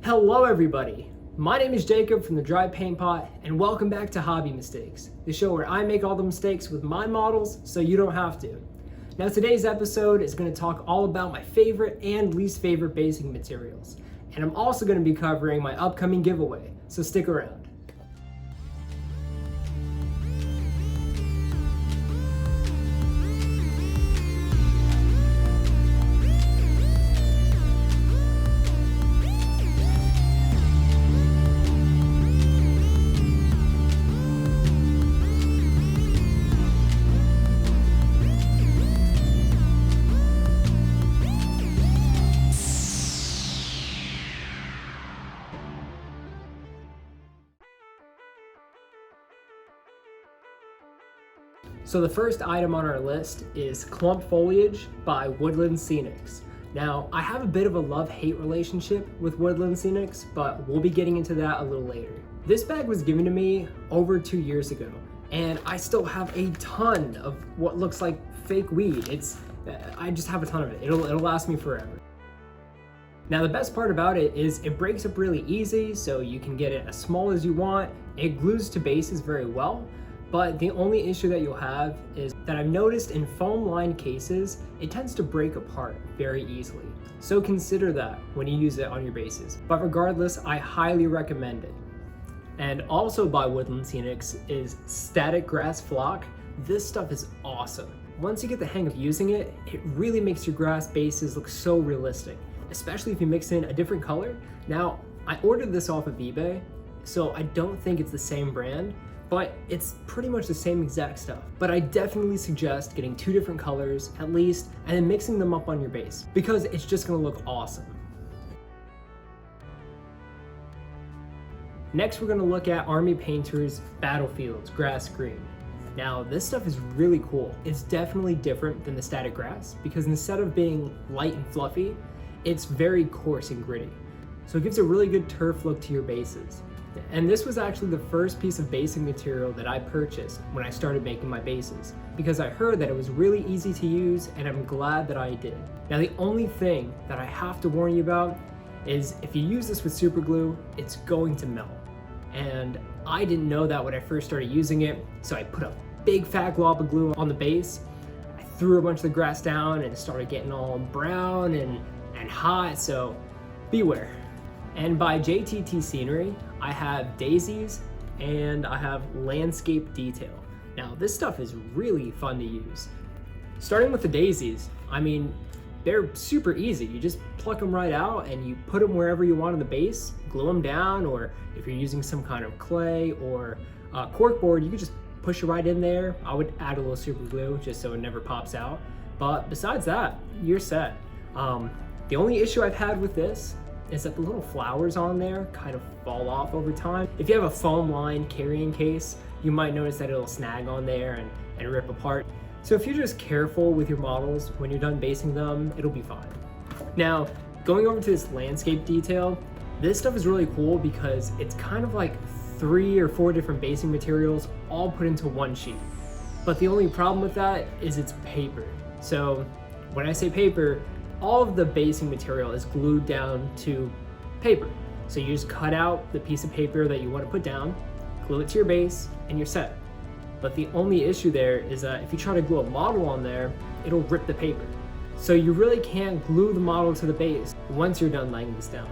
Hello everybody, my name is Jacob from the Dry Paint Pot and welcome back to Hobby Mistakes, the show where I make all the mistakes with my models so you don't have to. Now today's episode is going to talk all about my favorite and least favorite basing materials, and I'm also going to be covering my upcoming giveaway, so stick around. So the first item on our list is Clump Foliage by Woodland Scenics. Now, I have a bit of a love-hate relationship with Woodland Scenics, but we'll be getting into that a little later. This bag was given to me over 2 years ago, and I still have a ton of what looks like fake weed. I just have a ton of it. It'll last me forever. Now the best part about it is it breaks up really easy, so you can get it as small as you want. It glues to bases very well. But the only issue that you'll have is that I've noticed in foam lined cases, it tends to break apart very easily. So consider that when you use it on your bases. But regardless, I highly recommend it. And also by Woodland Scenics is Static Grass Flock. This stuff is awesome. Once you get the hang of using it, it really makes your grass bases look so realistic, especially if you mix in a different color. Now, I ordered this off of eBay, so I don't think it's the same brand, but it's pretty much the same exact stuff. But I definitely suggest getting 2 different colors at least and then mixing them up on your base because it's just gonna look awesome. Next, we're gonna look at Army Painter's Battlefields Grass Green. Now, this stuff is really cool. It's definitely different than the Static Grass because instead of being light and fluffy, it's very coarse and gritty. So it gives a really good turf look to your bases. And this was actually the first piece of basing material that I purchased when I started making my bases because I heard that it was really easy to use and I'm glad that I did. Now the only thing that I have to warn you about is if you use this with super glue, it's going to melt. And I didn't know that when I first started using it, so I put a big fat glob of glue on the base. I threw a bunch of the grass down and it started getting all brown and hot, so beware. And by JTT Scenery, I have daisies and I have landscape detail. Now this stuff is really fun to use. Starting with the daisies, I mean, they're super easy. You just pluck them right out and you put them wherever you want on the base, glue them down, or if you're using some kind of clay or corkboard, you can just push it right in there. I would add a little super glue just so it never pops out. But besides that, you're set. The only issue I've had with this is that the little flowers on there kind of fall off over time. If you have a foam lined carrying case, you might notice that it'll snag on there and rip apart. So if you're just careful with your models, when you're done basing them, it'll be fine. Now, going over to this landscape detail, this stuff is really cool because it's kind of like 3 or 4 different basing materials all put into one sheet. But the only problem with that is it's paper. So when I say paper, all of the basing material is glued down to paper. So you just cut out the piece of paper that you want to put down, glue it to your base, and you're set. But the only issue there is that if you try to glue a model on there, it'll rip the paper. So you really can't glue the model to the base once you're done laying this down.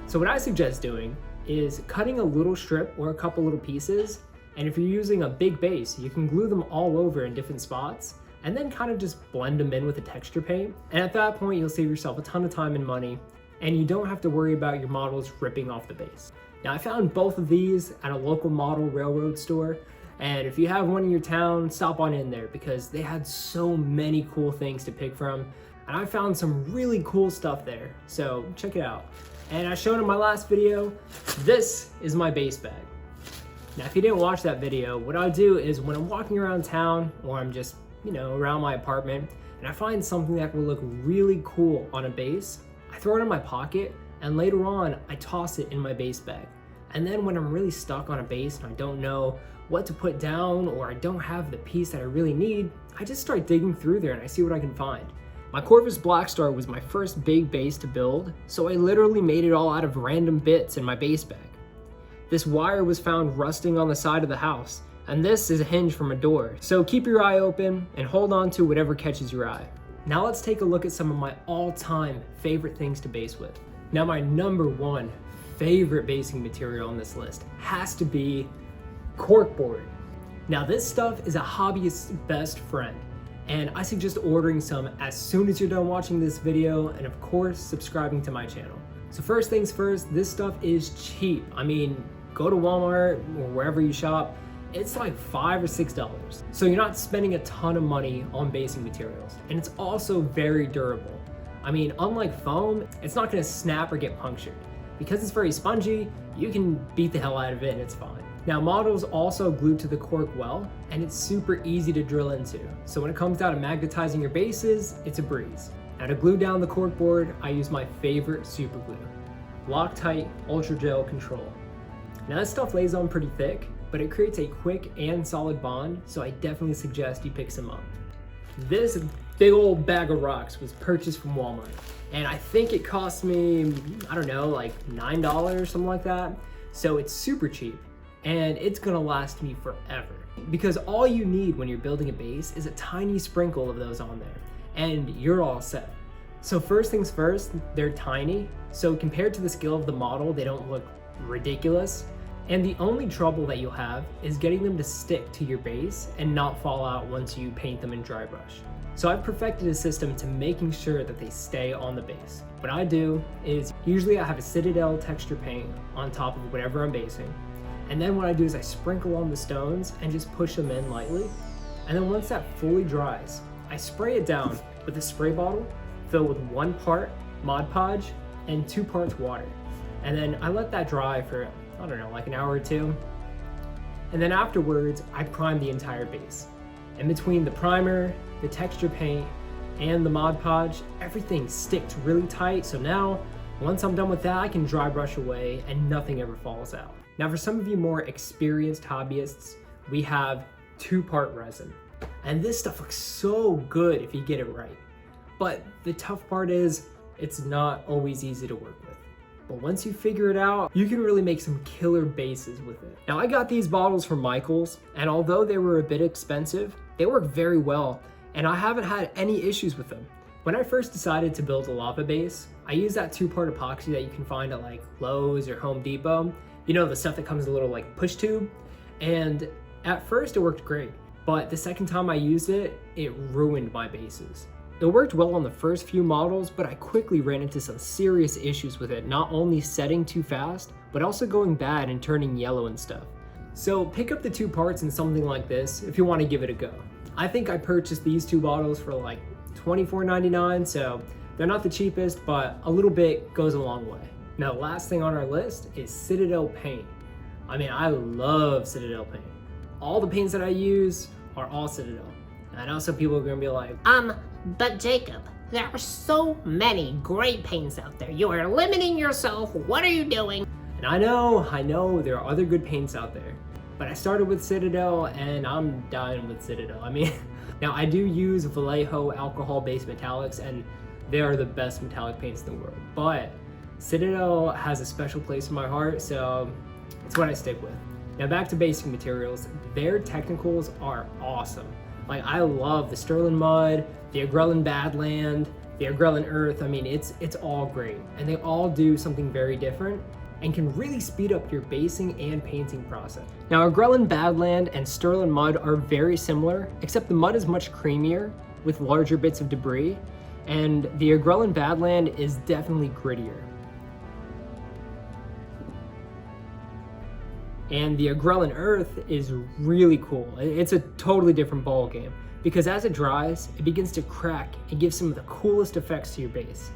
So what I suggest doing is cutting a little strip or a couple little pieces, and if you're using a big base, you can glue them all over in different spots and then kind of just blend them in with a texture paint. And at that point, you'll save yourself a ton of time and money, and you don't have to worry about your models ripping off the base. Now, I found both of these at a local model railroad store, and if you have one in your town, stop on in there because they had so many cool things to pick from, and I found some really cool stuff there, so check it out. And as shown in my last video, this is my base bag. Now, if you didn't watch that video, what I do is when I'm walking around town or I'm just around my apartment, and I find something that will look really cool on a base, I throw it in my pocket, and later on, I toss it in my base bag. And then when I'm really stuck on a base and I don't know what to put down or I don't have the piece that I really need, I just start digging through there and I see what I can find. My Corvus Blackstar was my first big base to build, so I literally made it all out of random bits in my base bag. This wire was found rusting on the side of the house, and this is a hinge from a door, so keep your eye open and hold on to whatever catches your eye. Now let's take a look at some of my all-time favorite things to base with. Now my number one favorite basing material on this list has to be corkboard. Now this stuff is a hobbyist's best friend, and I suggest ordering some as soon as you're done watching this video, and of course subscribing to my channel. So first things first, this stuff is cheap. I mean, go to Walmart or wherever you shop, it's like $5 or $6. So you're not spending a ton of money on basing materials, and it's also very durable. I mean, unlike foam, it's not gonna snap or get punctured. Because it's very spongy, you can beat the hell out of it and it's fine. Now models also glue to the cork well, and it's super easy to drill into. So when it comes down to magnetizing your bases, it's a breeze. Now to glue down the cork board, I use my favorite super glue, Loctite Ultra Gel Control. Now this stuff lays on pretty thick, but it creates a quick and solid bond, so I definitely suggest you pick some up. This big old bag of rocks was purchased from Walmart, and I think it cost me, I don't know, like $9 or something like that. So it's super cheap, and it's gonna last me forever. Because all you need when you're building a base is a tiny sprinkle of those on there, and you're all set. So first things first, they're tiny, so compared to the scale of the model, they don't look ridiculous. And the only trouble that you'll have is getting them to stick to your base and not fall out once you paint them in dry brush. So I've perfected a system to making sure that they stay on the base. What I do is usually I have a Citadel texture paint on top of whatever I'm basing. And then what I do is I sprinkle on the stones and just push them in lightly. And then once that fully dries, I spray it down with a spray bottle filled with 1 part Mod Podge and 2 parts water. And then I let that dry for, I don't know, like an hour or two. And then afterwards, I prime the entire base. And between the primer, the texture paint, and the Mod Podge, everything sticks really tight. So now, once I'm done with that, I can dry brush away and nothing ever falls out. Now for some of you more experienced hobbyists, we have 2-part resin. And this stuff looks so good if you get it right. But the tough part is, it's not always easy to work with. But once you figure it out, you can really make some killer bases with it. Now I got these bottles from Michaels, and although they were a bit expensive, they work very well, and I haven't had any issues with them. When I first decided to build a lava base, I used that 2-part epoxy that you can find at like Lowe's or Home Depot. You know, the stuff that comes in a little like push tube. And at first it worked great, but the second time I used it, it ruined my bases. It worked well on the first few models, but I quickly ran into some serious issues with it, not only setting too fast, but also going bad and turning yellow and stuff. So pick up the 2 parts in something like this if you want to give it a go. I think I purchased these 2 bottles for like $24.99, so they're not the cheapest, but a little bit goes a long way. Now, last thing on our list is Citadel paint. I mean, I love Citadel paint. All the paints that I use are all Citadel. I know some people are gonna be like, But Jacob, there are so many great paints out there. You are limiting yourself. What are you doing? and I know there are other good paints out there, but I started with Citadel and I'm dying with Citadel. I mean, now I do use Vallejo alcohol-based metallics, and they are the best metallic paints in the world, but Citadel has a special place in my heart, so it's what I stick with. Now back to basic materials, their technicals are awesome. Like, I love the Sterling Mud, the Agrellan Badland, the Agrellan Earth. I mean, it's all great, and they all do something very different and can really speed up your basing and painting process. Now, Agrellan Badland and Sterling Mud are very similar, except the mud is much creamier with larger bits of debris, and the Agrellan Badland is definitely grittier. And the Agrellan Earth is really cool. It's a totally different ball game because as it dries, it begins to crack and give some of the coolest effects to your base.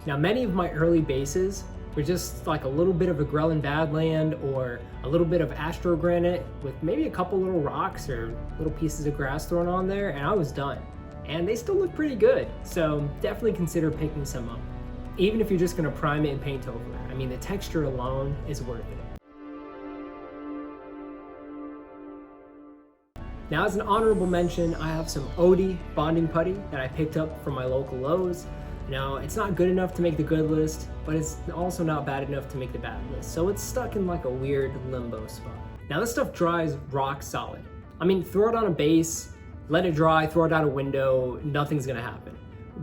Now, many of my early bases with just like a little bit of a Grelin Badland or a little bit of Astro Granite with maybe a couple little rocks or little pieces of grass thrown on there, and I was done. And they still look pretty good, so definitely consider picking some up. Even if you're just gonna prime it and paint over it. I mean, the texture alone is worth it. Now, as an honorable mention, I have some Odie bonding putty that I picked up from my local Lowe's. Now, it's not good enough to make the good list, but it's also not bad enough to make the bad list, so it's stuck in like a weird limbo spot. Now, this stuff dries rock solid. I mean, throw it on a base, let it dry, throw it out a window, nothing's gonna happen.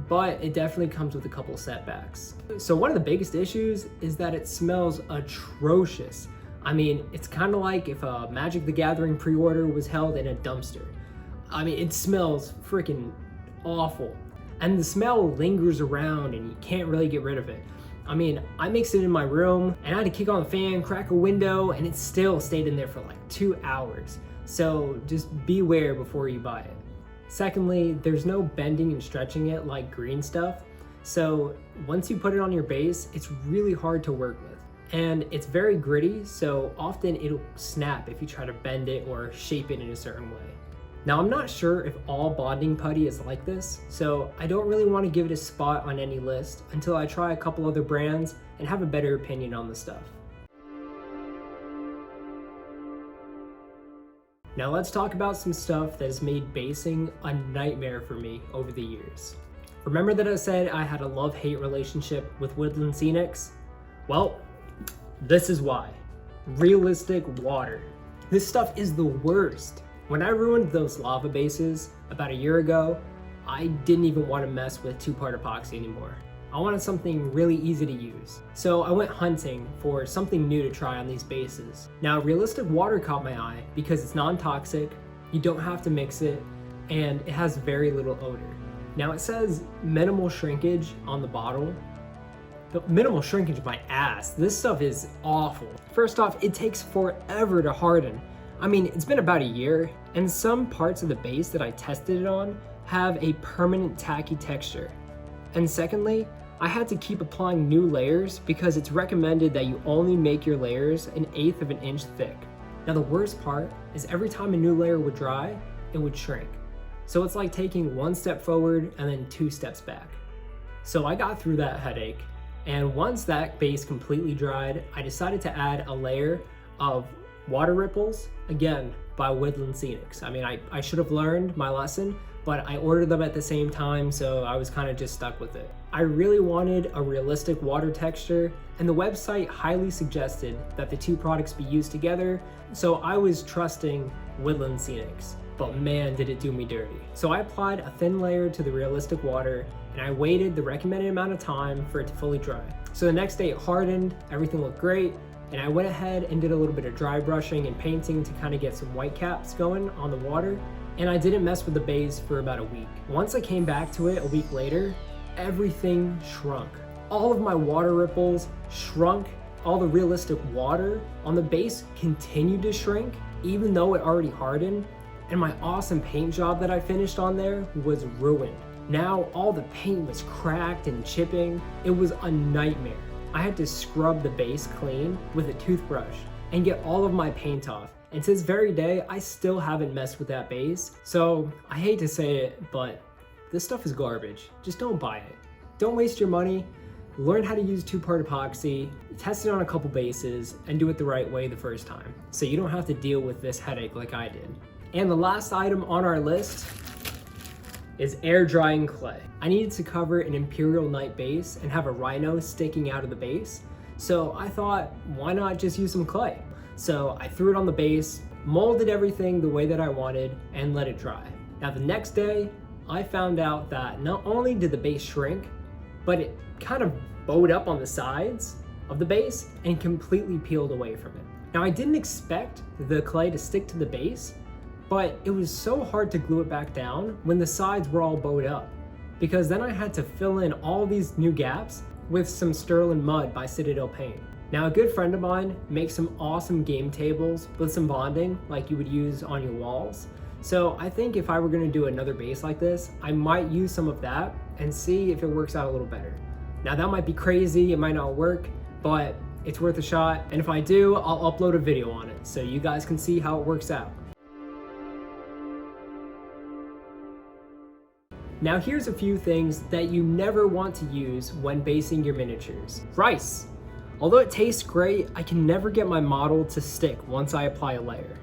But it definitely comes with a couple setbacks. So one of the biggest issues is that it smells atrocious. I mean, it's kind of like if a Magic the Gathering pre-order was held in a dumpster. I mean, it smells freaking awful. And the smell lingers around and you can't really get rid of it. I mean, I mixed it in my room and I had to kick on the fan, crack a window, and it still stayed in there for like 2 hours. So just beware before you buy it. Secondly, there's no bending and stretching it like green stuff. So once you put it on your base, it's really hard to work with. And it's very gritty, so often it'll snap if you try to bend it or shape it in a certain way. Now, I'm not sure if all bonding putty is like this, so I don't really want to give it a spot on any list until I try a couple other brands and have a better opinion on the stuff. Now let's talk about some stuff that has made basing a nightmare for me over the years. Remember that I said I had a love-hate relationship with Woodland Scenics? Well, this is why. Realistic water. This stuff is the worst. When I ruined those lava bases about a year ago, I didn't even want to mess with 2-part epoxy anymore. I wanted something really easy to use. So I went hunting for something new to try on these bases. Now, realistic water caught my eye because it's non-toxic, you don't have to mix it, and it has very little odor. Now it says minimal shrinkage on the bottle. The minimal shrinkage, my ass. This stuff is awful. First off, it takes forever to harden. I mean, it's been about a year, and some parts of the base that I tested it on have a permanent tacky texture. And secondly, I had to keep applying new layers because it's recommended that you only make your layers 1/8 of an inch thick. Now the worst part is every time a new layer would dry, it would shrink. So it's like taking 1 step forward and then 2 steps back. So I got through that headache, and once that base completely dried, I decided to add a layer of water ripples, again, by Woodland Scenics. I mean, I should have learned my lesson, but I ordered them at the same time, so I was kind of just stuck with it. I really wanted a realistic water texture, and the website highly suggested that the 2 products be used together, so I was trusting Woodland Scenics. But man, did it do me dirty. So I applied a thin layer to the realistic water, and I waited the recommended amount of time for it to fully dry. So the next day it hardened, everything looked great, and I went ahead and did a little bit of dry brushing and painting to kind of get some white caps going on the water, and I didn't mess with the base for about a week. Once I came back to it a week later, everything shrunk. All of my water ripples shrunk, all the realistic water on the base continued to shrink, even though it already hardened, and my awesome paint job that I finished on there was ruined. Now all the paint was cracked and chipping. It was a nightmare. I had to scrub the base clean with a toothbrush and get all of my paint off. And to this very day, I still haven't messed with that base. So I hate to say it, but this stuff is garbage. Just don't buy it. Don't waste your money. Learn how to use 2-part epoxy, test it on a couple bases, and do it the right way the first time, so you don't have to deal with this headache like I did. And the last item on our list is air drying clay. I needed to cover an Imperial Knight base and have a rhino sticking out of the base. So I thought, why not just use some clay? So I threw it on the base, molded everything the way that I wanted, and let it dry. Now the next day, I found out that not only did the base shrink, but it kind of bowed up on the sides of the base and completely peeled away from it. Now I didn't expect the clay to stick to the base, but it was so hard to glue it back down when the sides were all bowed up, because then I had to fill in all these new gaps with some Sterling Mud by Citadel Paint. Now a good friend of mine makes some awesome game tables with some bonding like you would use on your walls. So I think if I were gonna do another base like this, I might use some of that and see if it works out a little better. Now that might be crazy, it might not work, but it's worth a shot. And if I do, I'll upload a video on it so you guys can see how it works out. Now here's a few things that you never want to use when basing your miniatures. Rice. Although it tastes great, I can never get my model to stick once I apply a layer.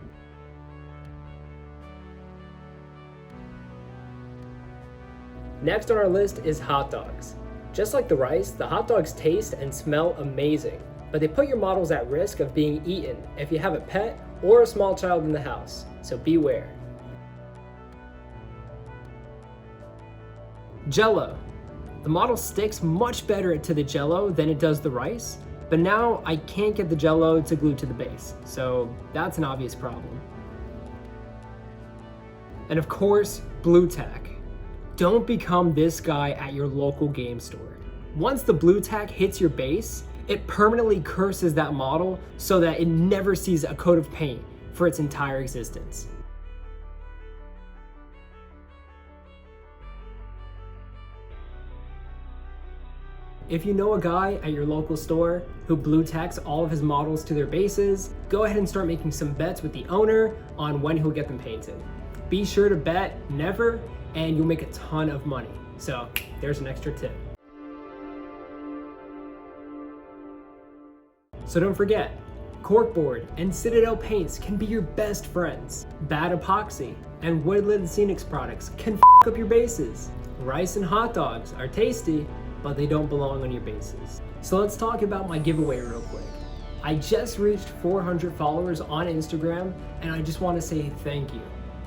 Next on our list is hot dogs. Just like the rice, the hot dogs taste and smell amazing, but they put your models at risk of being eaten if you have a pet or a small child in the house, so beware. Jello. The model sticks much better to the Jello than it does the rice, but now I can't get the Jello to glue to the base, so that's an obvious problem. And of course, blue tack. Don't become this guy at your local game store. Once the blue tack hits your base, it permanently curses that model so that it never sees a coat of paint for its entire existence. If you know a guy at your local store who blue tacks all of his models to their bases, go ahead and start making some bets with the owner on when he'll get them painted. Be sure to bet never, and you'll make a ton of money. So there's an extra tip. So don't forget, corkboard and Citadel paints can be your best friends. Bad epoxy and Woodland Scenics products can f up your bases. Rice and hot dogs are tasty, but they don't belong on your bases. So let's talk about my giveaway real quick. I just reached 400 followers on Instagram, and I just want to say thank you.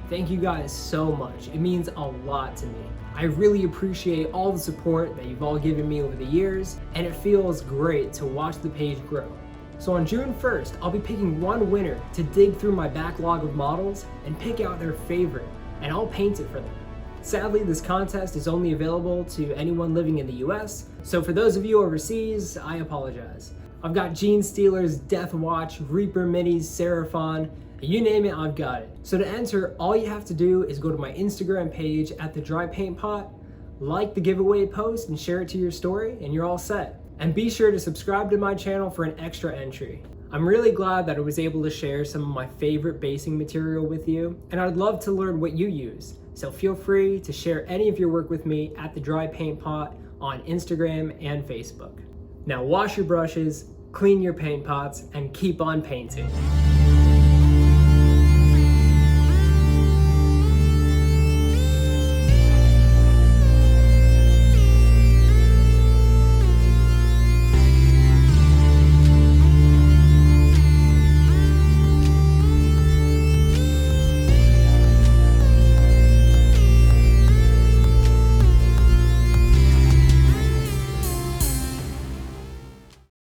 Thank you guys so much. It means a lot to me. I really appreciate all the support that you've all given me over the years, and it feels great to watch the page grow. So on June 1st, I'll be picking one winner to dig through my backlog of models and pick out their favorite, and I'll paint it for them. Sadly, this contest is only available to anyone living in the US, so for those of you overseas, I apologize. I've got Gene Stealer's Death Watch, Reaper Minis, Seraphon, you name it, I've got it. So to enter, all you have to do is go to my Instagram page at the Dry Paint Pot, like the giveaway post and share it to your story, and you're all set. And be sure to subscribe to my channel for an extra entry. I'm really glad that I was able to share some of my favorite basing material with you, and I'd love to learn what you use. So feel free to share any of your work with me at the Dry Paint Pot on Instagram and Facebook. Now wash your brushes, clean your paint pots, and keep on painting.